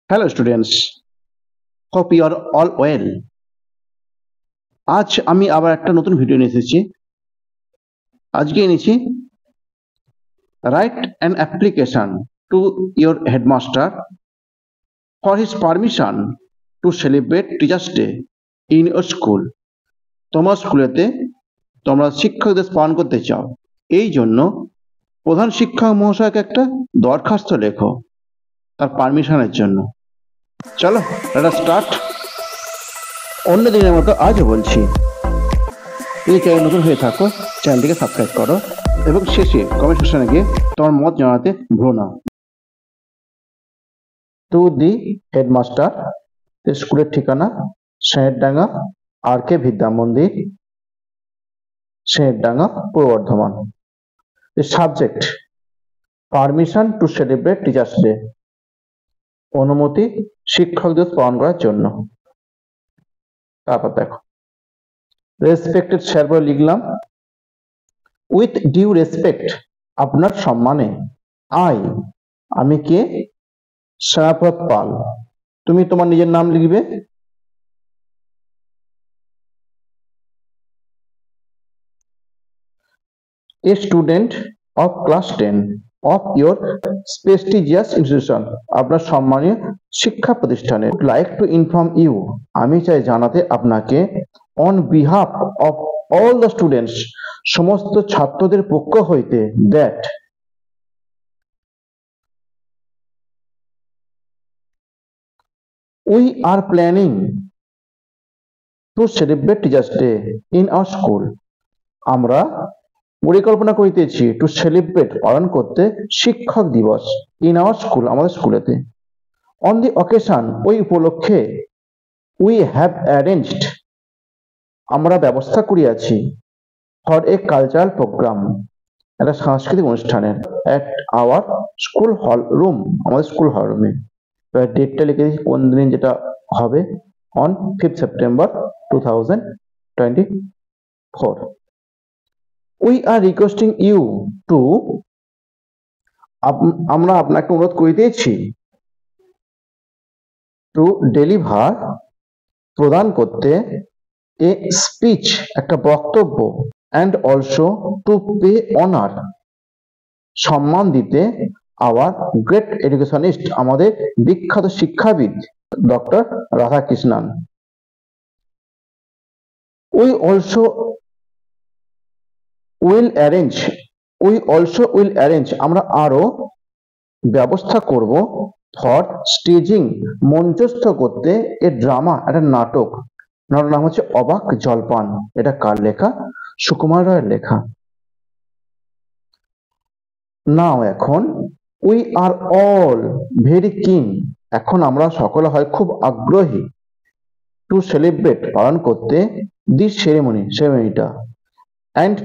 Hello students, hope you are all well. আজ আমি আবার একটা নতুন ভিডিও নিয়ে এসেছি। আজকে এনেছি write an application to your headmaster for his permission to celebrate teachers day in your school. তোমার স্কুলেতে তোমরা শিক্ষক দিবস পালন করতে চাও, এই জন্য প্রধান শিক্ষক মহাশয়কে একটা দরখাস্ত লেখো তার পারমিশনের জন্য। চলো লেটস স্টার্ট। অন্য দিনের মতো আজও বলছি, যদি চ্যানেল নতুন হয়ে থাকো চ্যানেলটিকে সাবস্ক্রাইব করো এবং শেষে কমেন্ট সেকশনে গিয়ে তোমার মত জানাতে ভুলো না। টু দি হেডমাস্টার, স্কুলের ঠিকানা সেনেরডাঙ্গা আর কে বিদ্যা মন্দির, সেনেরডাঙ্গা, পূর্ব Bardhaman. The subject permission to celebrate teachers day, অনুমতি শিক্ষক দিবস পালন করার জন্য। তারপর দেখো, রেসপেক্টেড স্যার বলে লিখলাম। উইথ ডিউ রেসপেক্ট, আপনার সম্মানে। আমি কে? সেনাপত পাল। তুমি তোমার নিজের নাম লিখবে। A student of class 10 of your prestigious institution, আপনার সম্মানীয় শিক্ষা প্রতিষ্ঠানে। লাইক টু ইনফর্ম ইউ, আমি চাই জানাতে আপনাকে, on behalf of all the students, সমস্ত ছাত্রদের পক্ষ হইতে, that we are planning to celebrate Teachers Day in our school. আমরা পরিকল্পনা করিতেছি টু সেলিব্রেট, পালন করতে, শিক্ষক দিবস ইন আওয়ার স্কুল, আমাদের স্কুলেতে। অন দি অকেশন, ওই উপলক্ষে, উই হ্যাভ অ্যারেঞ্জড, আমরা ব্যবস্থা করিয়াছি, ফর এ কালচারাল প্রোগ্রাম, একটা সাংস্কৃতিক অনুষ্ঠানের, at our school hall room, আমাদের স্কুল হল রুমে। এবার ডেটটা লিখে দিচ্ছি কোন দিন যেটা হবে, on 5th September 2024. We are requesting you to, আমরা আপনাকে অনুরোধ করিতেছি, টু ডেলিভার, প্রদান করতে, এ স্পিচ, একটা বক্তব্য, and also to pay honour, সম্মান দিতে, আওয়ার গ্রেট এডুকেশনিস্ট, আমাদের বিখ্যাত শিক্ষাবিদ doctor Radhakrishnan. We also will arrange, আমরা আরো ব্যবস্থা করব, ফর স্টেজিং, মঞ্চস্থ করতে, এ ড্রামা, একটা নাটক। নাটকের নাম হচ্ছে অবাক জলপান। এটা কার লেখা? সুকুমার রায়ের লেখা। নাও, এখন, উই আর অল ভেরি কিন, এখন আমরা সকলে হয় খুব আগ্রহী, টু সেলিব্রেট, পালন করতে, দিস সেরেমনিটা, অ্যান্ড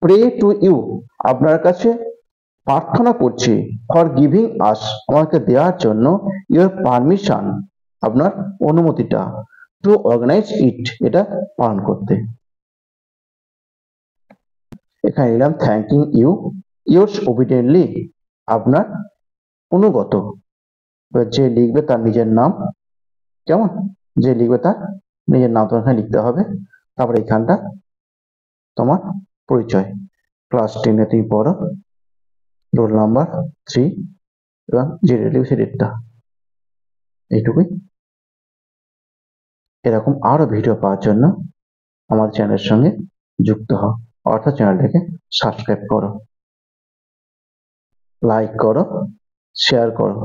প্রে টু ইউ, আপনার কাছে প্রার্থনা করছি, ফর গিভিং আস, আমাকে দেওয়ার জন্য, ইউর পারমিশন, আপনার অনুমতিটা, টু অর্গানাইজ ইট, এটা পালন করতে। এখানে নিলাম থ্যাঙ্কিং ইউ, ইয়োর্স ওবিডিয়েন্টলি, আপনার অনুগত। যে লিখবে তার নিজের নাম, কেমন? যে লিখবে তার নিজের নাম তোমার এখানে লিখতে হবে। তারপরে এখানটা তোমার পরিচয়, ক্লাস 10-এ তুমি পড়ো, রোল নাম্বার 3 এবং যে ডেট সে ডেটটা, এইটুকুই। এরকম আরো ভিডিও পাওয়ার জন্য আমার চ্যানেলের সঙ্গে যুক্ত হও, অর্থাৎ চ্যানেলটাকে সাবস্ক্রাইব করো, লাইক করো, শেয়ার করো।